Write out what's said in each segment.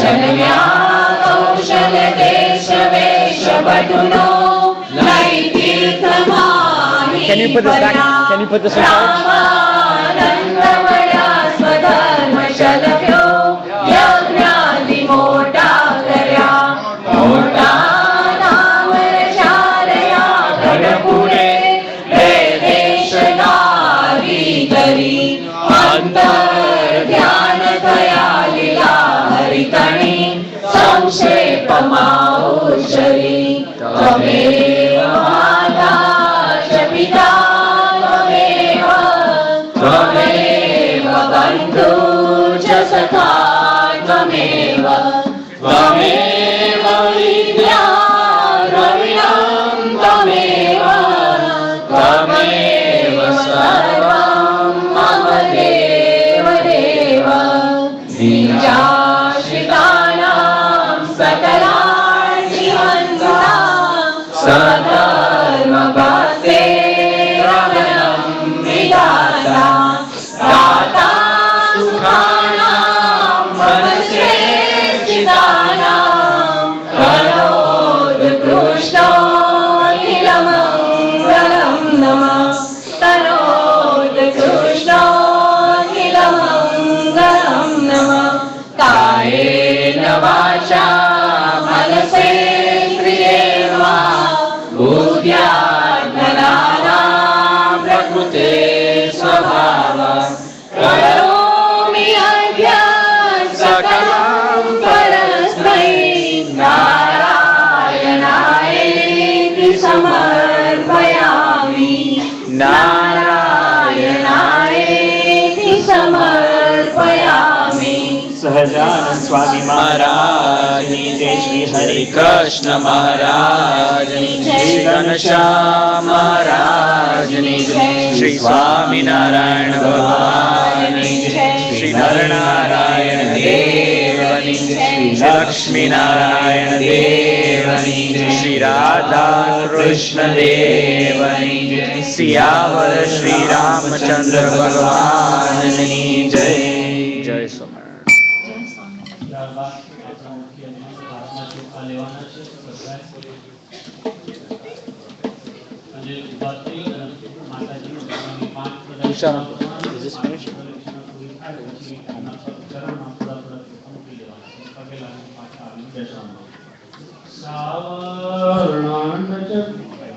જન્મ્યા કૌશલ દેશ વેશ બટુનો લઈ તીર્થમાહી Can you put this back? Can you put this in charge? Ramanand મળ્યા સ્વધર્મ ચલવ્યો યજ્ઞાદિ મોટા કર્યા મોટા નામ રચાર્યા ગઢપુરે હે દેશ નારી કરી અંતર ધ્યાન થયા લીલા હરિતણી સંક્ષેપમાં ઉચ્ચરી ત્વમેવ માતા ચ પિતા ત્વમેવ ત્વમેવ બંધુ ચ સખા ત્વમેવ ત્વમેવ વિદ્યા દ્રવિણં ત્વમેવ ત્વમેવ સર્વં મમ દેવ દેવ નિજાશ્રિતાનાં सकलार्ति हंसा सधर्म भक्ते रमणं विधाता दाता सुखानां मनश्रेष्ठितानां करोत्कृष्टोऽखिलमङ्गलं नमः करोत्कृष्टोऽखिलमङ्गलं नमः कायेन वाचा मनसेन्द्रियेर्वा बुद्ध्यात्मनां प्रकृते स्वभावः करोमि अद्य सकलं परस्मै नारायणायेति समर्पयामि नारायणायेति समर्पयामि। સહજાનંદ સ્વામી મહારાજની જય, શ્રી હરિ કૃષ્ણ મહારાજની જય, શ્રી ઘનશ્યામ મહારાજની જય, શ્રી સ્વામિનારાયણ ભગવાનની જય, શ્રી નરનારાયણ દેવની જય, શ્રી લક્ષ્મીનારાયણ દેવની જય, શ્રી રાધા કૃષ્ણ દેવની જય, સિયાવર શ્રી રામચંદ્ર ભગવાનની જય. જય સ્વામિનારાયણ. Is this finished?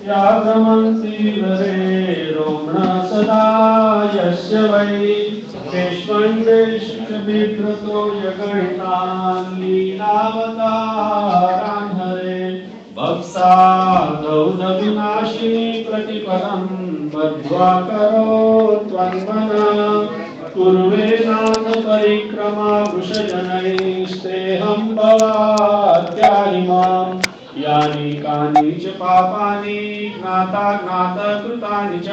त्यागमन्ति वरे रोमण सदा यस्य वै विश्वन्देशविभ्रतो यगणितान् लीलावतारान् हरे भक्सादौदविनाशिनी प्रतिपदं बद्ध्वा करोत्वन्मना कुर्वेनाथ परिक्रमा वृषजनैस्तेऽहं भवात्याहिमाम् यानि कानि च पापानि ज्ञाताज्ञातकृतानि च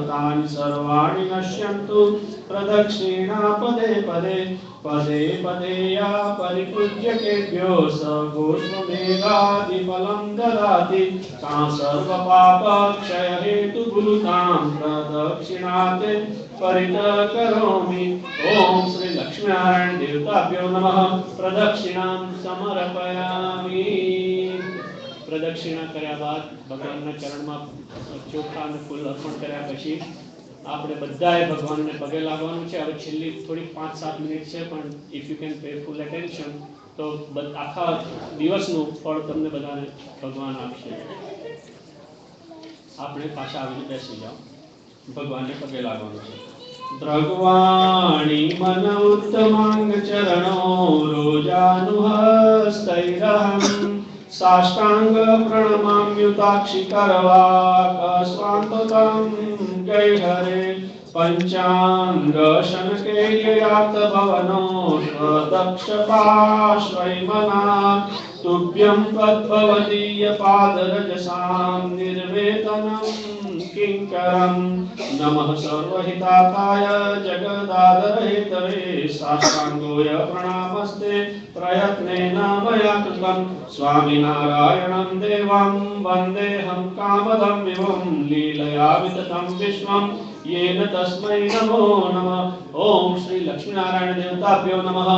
तानि सर्वाणि नश्यन्तु प्रदक्षिणा पदे पदे पदे पदे या परिपूज्यकेभ्यो स गोष्पमेधादिफलं ददाति सा सर्वपापक्षयहेतुभूतां प्रदक्षिणाते परितः करोमि। ओम श्री लक्ष्मीनारायण देवताभ्यो नमः। प्रदक्षिणां समर्पयामि। प्रदक्षिणा કર્યા બાદ ભગવાનના ચરણમાં ચોખા અને ફૂલ અર્પણ કર્યા પછી આપણે બધાએ ભગવાનને પગે લાગવાનું છે। હવે છેલ્લી થોડી 5-7 મિનિટ છે, પણ if you can pay full attention તો આખા દિવસનું ફળ તમને બધાને ભગવાન આપશે। આપણે પાછા આવીને બેસી જાઓ, ભગવાનને પગે લાગવાનું છે। ભગવાણી મન ઉત્તમાંગ ચરણો રોજાનુહસ્તૈરહં साष्टांग प्रणमाम्युताक्षि करवाकस्वान्ततं जय हरे पंचांग शनकेयात भवनो दक्ष पार्श्वैमना तुभ्यं तद्भवदीय पादरजसां निर्वेदनं किंकरं नमः सर्वहिताय जगदादरहितवे साष्टांगोय प्रणामस्ते प्रयत्नेन मया कृतं स्वामिनारायणं देवं वन्देऽहं कामदं विभुं लीलया विततं विश्वं येन तस्मै नमो नमः। ओम श्री लक्ष्मीनारायण देवताभ्यो नमः।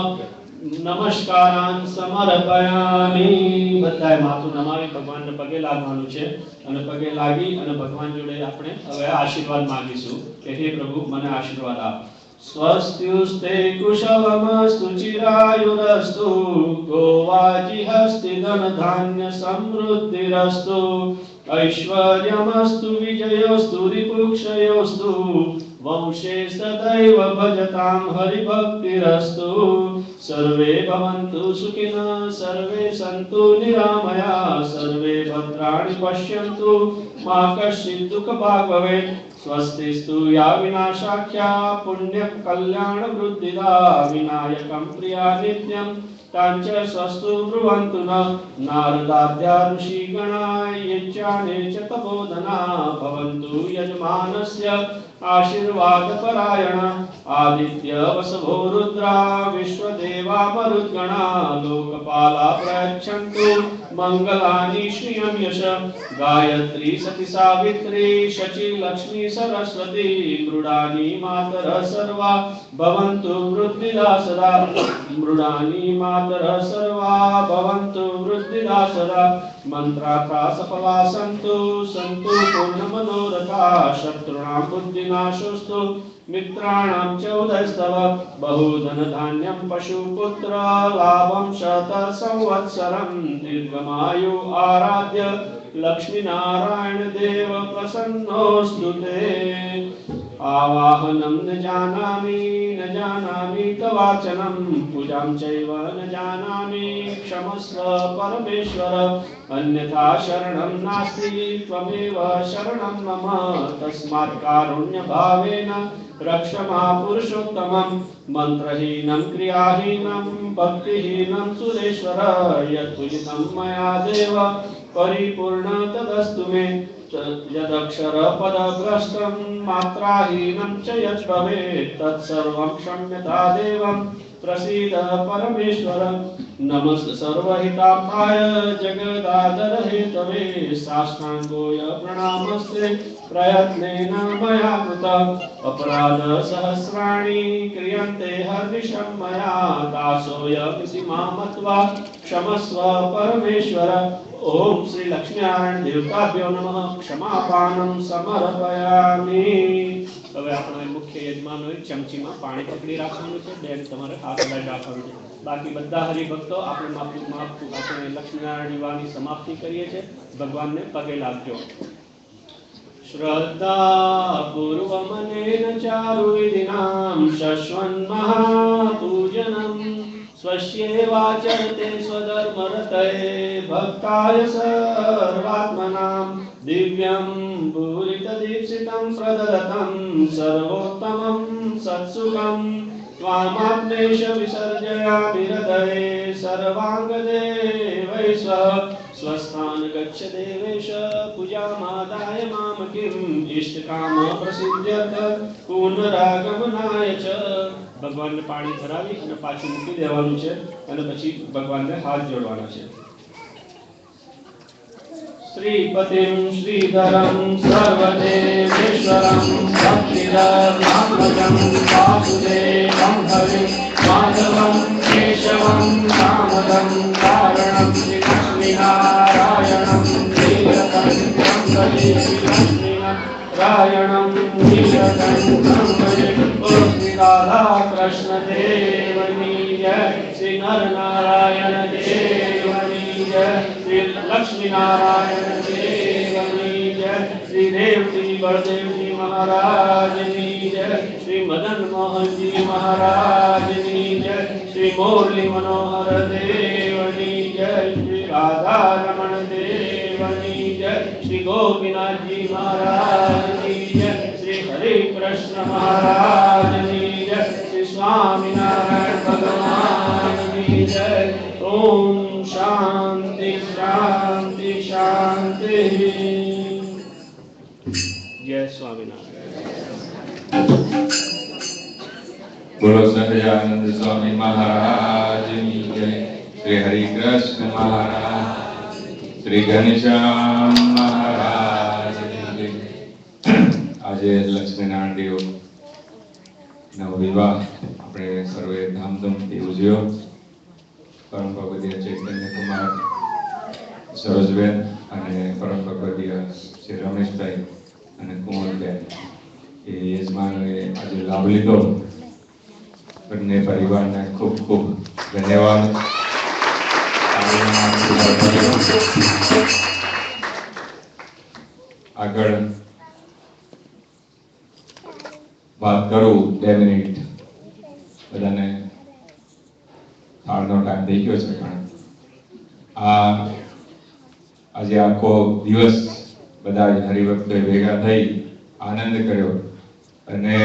નમસ્કારાન સમર્પયામિ. બધાએ માથું નમાવી ભગવાનને પગે લાગવાનું છે અને પગે લાગી અને ભગવાન જોડે આપણે હવે આશીર્વાદ માંગીશું કે હે પ્રભુ મને આશીર્વાદ આપ. સ્વસ્ત્યુસ્તે કુશલમસ્તુ ચિરાયુરસ્તુ ગોવાજીહસ્તિ ધનધાન્ય સમૃદ્ધિરસ્તુ ऐश्वर्यमस्तु विजयोस्तु रिपुक्षयोस्तु वंशे सदैव भजतां हरिभक्तिरस्तु. सर्वे भवन्तु सुखिनः सर्वे सन्तु निरामया सर्वे भद्राणि पश्यन्तु मा कश्चित् दुःखभाग् भवेत्. स्वस्तिस्तु या विनाशाख्या पुण्यं कल्याणवृद्धिदा विनायकं प्रिया नित्यं तांच स्वस्तु ब्रुवन्तु न. नारदाद्या ऋषिगणा यज्ञाने च तपोधना भवन्तु यजमानस्य आशीर्वादपरायण. आदित्य वसवो रुद्रा विश्वदेवा मरुद्गणा लोकपाला प्रयच्छन्तु मंगलानि श्रियं यश. गायत्री सती सावित्री शची लक्ष्मी सरस्वती मृडानी मातरः सर्वा भवन्तु वृद्धिदा सदा. मृडानी मातरः सर्वा भवन्तु वृद्धिदा सदा. मंत्रार्था सफला सन्तु सन्तु पूर्णमनोरथा. शत्रूणां बुद्धिनाशोऽस्तु मित्राणां च उदयस्तव. बहुधन धान्यं पशुपुत्र लाभं शत संवत्सरं दीर्घमायु आराध्य लक्ष्मीनारायण देव प्रसन्नोऽस्तु ते. आवाहनं न जानामि तवाचनं पूजां चैव न जानामि क्षमस्व परमेश्वर. अन्यथा शरणं नास्ति त्वमेव शरणं मम. तस्मात् कारुण्यभावेन रक्ष महापुरुषोत्तमं. मंत्रहीनं क्रियाहीनं भक्तिहीनं सुरेश्वर. यत्पूजितं मया देव परिपूर्ण तदस्तु मे. यदक्षर पदभ्रष्टं मात्राहीनं च यद्भवेत् तत्सर्वं क्षम्यता देवं प्रसीद परमेश्वर. नमस्ते सर्वहितार्थाय जगदादर हेतवे. साष्टांगोय प्रणामस्ते प्रयत्नेन मया कृतं. अपराध सहस्राणि क्रियन्ते हर्निशं मया. दासोऽयमिति मां मत्वा क्षमस्व परमेश्वर. ओम श्री लक्ष्मीनारायण देवताभ्यो नमः. क्षमापानं समर्पयामि. હવે આપણે મુખ્ય યજમાનો ચમચીમાં પાણી પકડી રાખવાનું છે, બેન તમારે હાથ લઈ રાખવાનું છે. બાકી બધા હરિભક્તો આપણે આપણે લક્ષ્મીનારાયણ યુવાની સમાપ્તિ કરીએ છીએ. ભગવાનને પગે લાગજો. श्रद्धा पूर्वमनेन चारुविधिनां शश्वन् महापूजनम्. स्वस्येवाचरते स्वधर्मरतये भक्ताय सर्वात्मनां. दिव्यं पूरितदीप्सितं प्रददतं सर्वोत्तमं सत्सुखं. त्वामात्मेश विसर्जयामि हृदये सर्वाङ्गदेवैश्वः. स्वस्थान गच्छ देवेश पूजामादाय मां किम्. इष्टकाम प्रसिद्ध्यर्थ पुनरागमनाय च. ભગવાનને પાણી ધરાવી અને પાછું મૂકી દેવાનું છે અને પછી ભગવાનને હાથ જોડવાના છે. श्रीपतिं श्रीधरं सर्वदेवेश्वरं भक्तिधर्मात्मजं वासुदेवं हरिं माधवं केशवं दामोदरं कारणं श्रीलक्ष्मीनारायणं श्रीरकं श्रीलक्ष्मीनारायणं श्रीरकं श्री राधा कृष्ण देवनी जय. श्री नर नारायण देवनी जय. श्री लक्ष्मी नारायण देवनी जय. श्री देवती बलदेव जी महाराज की जय. श्री मदन मोहन जी महाराज की जय. श्री मुरली मनोहर देवनी जय. श्री राधा रमण देवनी जय. श्री गोपीनाथ जी महाराज की जय. श्री हरे कृष्ण महाराज की जय. श्री स्वामीनारायण भगवान की जय. ओम शांति शांति शांति. जय स्वामीनारायण. बोलो सहजानंद स्वामी महाराज की जय. श्री हरि कृष्ण महाराज. श्री घनश्याम महाराज की जय. આજે લક્ષ્મીનારાયણ દેવ નો વિવાહ આપણે સર્વે ધામધૂમથી ઉજવ્યો. પરમ ભગવદીય ચૈતન્ય કુમાર સરોજબેન અને પરમ ભગવદીય શ્રી રમેશભાઈ અને કુંવરબેન એ યજમાનોએ આજે લાભ લીધો. બંને પરિવારને ખૂબ ખૂબ ધન્યવાદ. આગળ વાત કરું 2 મિનિટ. બધાને થાળનો ટાઈમ થઈ ગયો છે, પણ આજે આખો દિવસ બધા હરિભક્તોએ ભેગા થઈ આનંદ કર્યો અને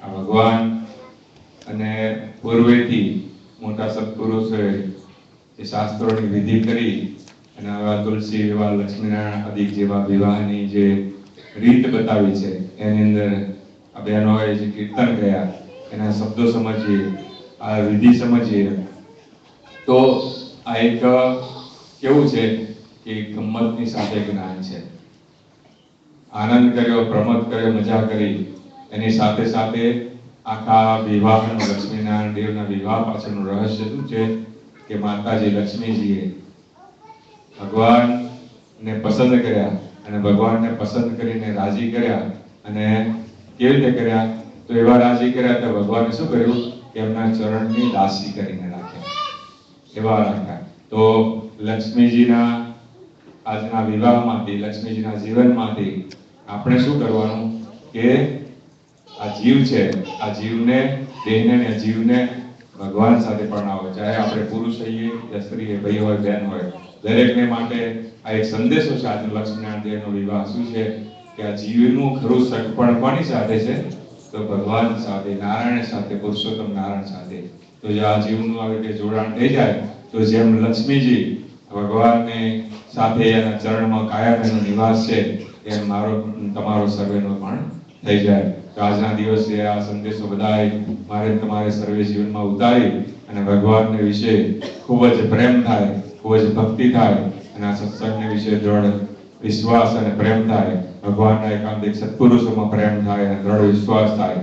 આ ભગવાન અને પૂર્વેથી મોટા સત્પુરુષોએ એ શાસ્ત્રોની વિધિ કરી અને આવા તુલસી વિવાહ, લક્ષ્મીનારાયણ આદિ જેવા વિવાહની જે રીત બતાવી છે એની અંદર આ બહેનોએ જે કીર્તન ગયા એના શબ્દો સમજીએ, આ વિધિ સમજીએ તો આ એક કેવું છે કે ગમ્મતની સાથે જ્ઞાન છે. આનંદ કર્યો, પ્રમોદ કર્યો, મજા કરી. એની સાથે સાથે આખા વિવાહનું, લક્ષ્મીનારાયણ દેવના વિવાહ પાછળનું રહસ્ય શું છે કે માતાજી લક્ષ્મીજીએ ભગવાનને પસંદ કર્યા અને ભગવાનને પસંદ કરીને રાજી કર્યા. અને કેવી રીતે કર્યા? તો એવા રાજી કર્યા તો ભગવાને શું કર્યું કે એમના ચરણની દાસી કરીને રાખ્યા, એવા રાખ્યા. તો લક્ષ્મીજીના આજના વિવાહમાંથી, લક્ષ્મીજીના જીવનમાંથી આપણે શું કરવાનું કે આ જીવ છે, આ જીવને, દેહને ને જીવને ભગવાન સાથે પરણાવો. ચાહે આપણે પુરુષ હોઈએ યા સ્ત્રી હોય, ભાઈ હોય, બહેન હોય, દરેકને માટે આ એક સંદેશો છે. આજનો લક્ષ્મીનારાયણ દેવનો વિવાહ શું છે કે આ જીવનું ખરું સગપણ કોની સાથે છે? તો ભગવાન સાથે, નારાયણ સાથે, પુરુષોત્તમ નારાયણ સાથે. તો જો આ જીવનું આવી રીતે જોડાણ થઈ જાય તો જેમ લક્ષ્મીજી ભગવાનને સાથે એના ચરણમાં કાયમ એનો નિવાસ છે, એમ મારો તમારો સર્વેનો પણ થઈ જાય. તો આજના દિવસે આ સંદેશો બધાએ મારે તમારે સર્વે જીવનમાં ઉતારી અને ભગવાનને વિશે ખૂબ જ પ્રેમ થાય, ખૂબ જ ભક્તિ થાય અને આ સત્સંગને વિશે દ્રઢ વિશ્વાસ અને પ્રેમ થાય, ભગવાનના એકાંતિક સત્પુરુષોમાં પ્રેમ થાય અને દ્રઢ વિશ્વાસ થાય.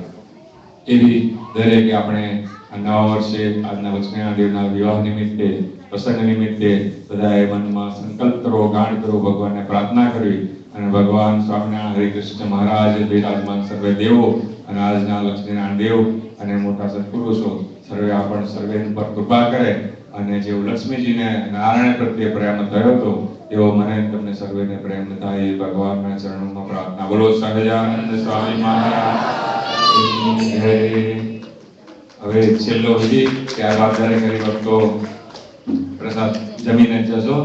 એવી દરેકે આપણે આ નવા વર્ષે આજના લક્ષ્મીનારાયણ દેવના વિવાહ નિમિત્તે, પ્રસંગ નિમિત્તે બધાએ મનમાં સંકલ્પ કરવો, ગાઢ કરવો, ભગવાનને પ્રાર્થના કરવી અને ભગવાન સ્વામિનારાયણ હરિકૃષ્ણ મહારાજ, બિરાજમાન સર્વે દેવો અને આજના લક્ષ્મીનારાયણ દેવ અને મોટા સત્પુરુષો સર્વે આપણ સર્વે પર કૃપા કરે અને જેવું લક્ષ્મીજીને નારાયણ પ્રત્યે પ્રેમ થયો હતો એવો મને તમને સર્વેને પ્રેમ થાય એ ભગવાનના ચરણોમાં પ્રાર્થના. બોલો સહજાનંદ સ્વામી મહારાજ. હવે છેલ્લો વિધિ, ત્યારબાદ દરેક હરિભક્તો પ્રસાદ જમીને જશો.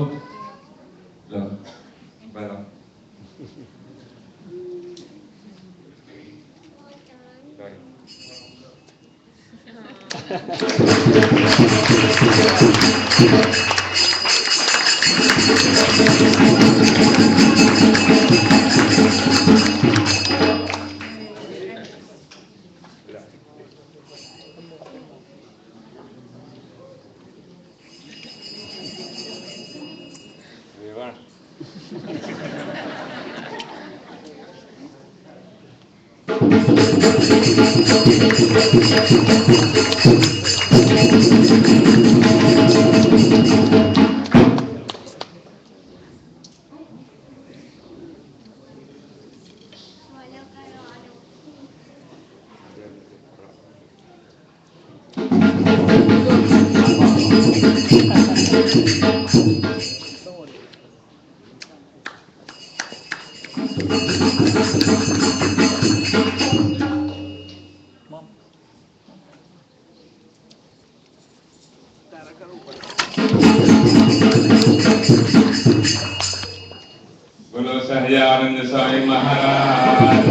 બોલો સહજાનંદ સ્વામી મહારાજ.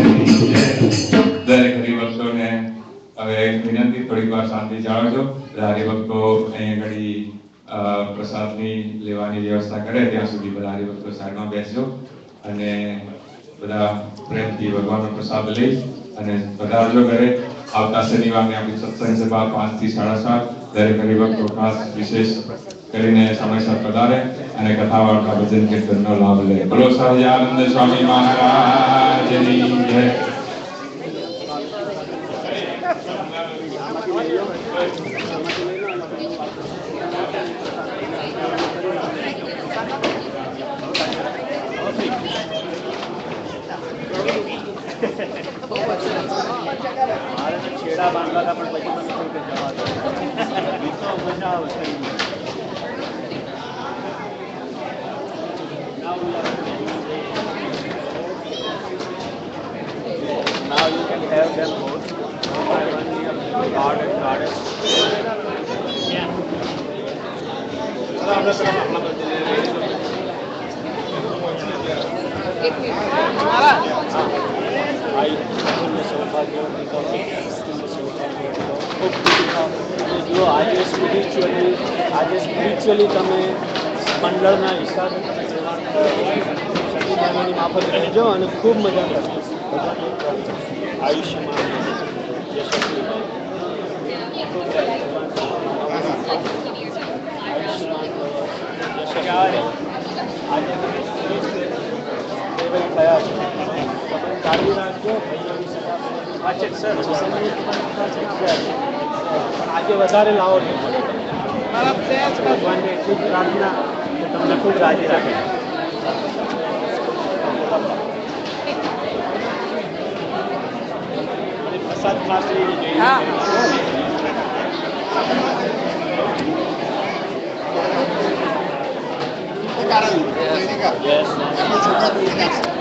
દરેક હરિભક્તોને હવે વિનંતી, થોડીક વાર શાંતિ જાળવજો. બધા હરિભક્તો અહીંયા ઘડી પ્રસાદની લેવાની વ્યવસ્થા કરે ત્યાં સુધી બધા હરિભક્તો સાઈડમાં બેસજો અને બધા પ્રેમથી ભગવાનનો પ્રસાદ લઈ અને પધારજો ઘરે. આવતા શનિવારની આપણી સત્સંગ સભા 5 થી 7:30. દરેક હરિભક્તો ખાસ વિશેષ કરીને સમયસર પધારે અને કથા વાર્તા, ભજન કીર્તનનો લાભ લે. બોલો સહજાનંદ સ્વામી મહારાજની જય. છેડા બાંધવા હતા પણ પછી મને થયું કે જવા દો. તો મજા આવે છે. Now you can have them both. One by one, we have garden. Yeah. જો આજે સ્પિરિચ્યુઅલી તમે મંડળના હિસાબે તમે સચિદાનંદની માફક રહેજો અને ખૂબ મજા કરજો. આયુષ્યમાં આજે તમે થયા છો તમે જાળવી રાખજો. સર પણ આજે વધારે લાવો છો. ભગવાનને એટલી જ પ્રાર્થના કે તમને ખૂબ રાજી રાખે. અને પ્રસાદ ખાસ લઈને જઈએ. Yes.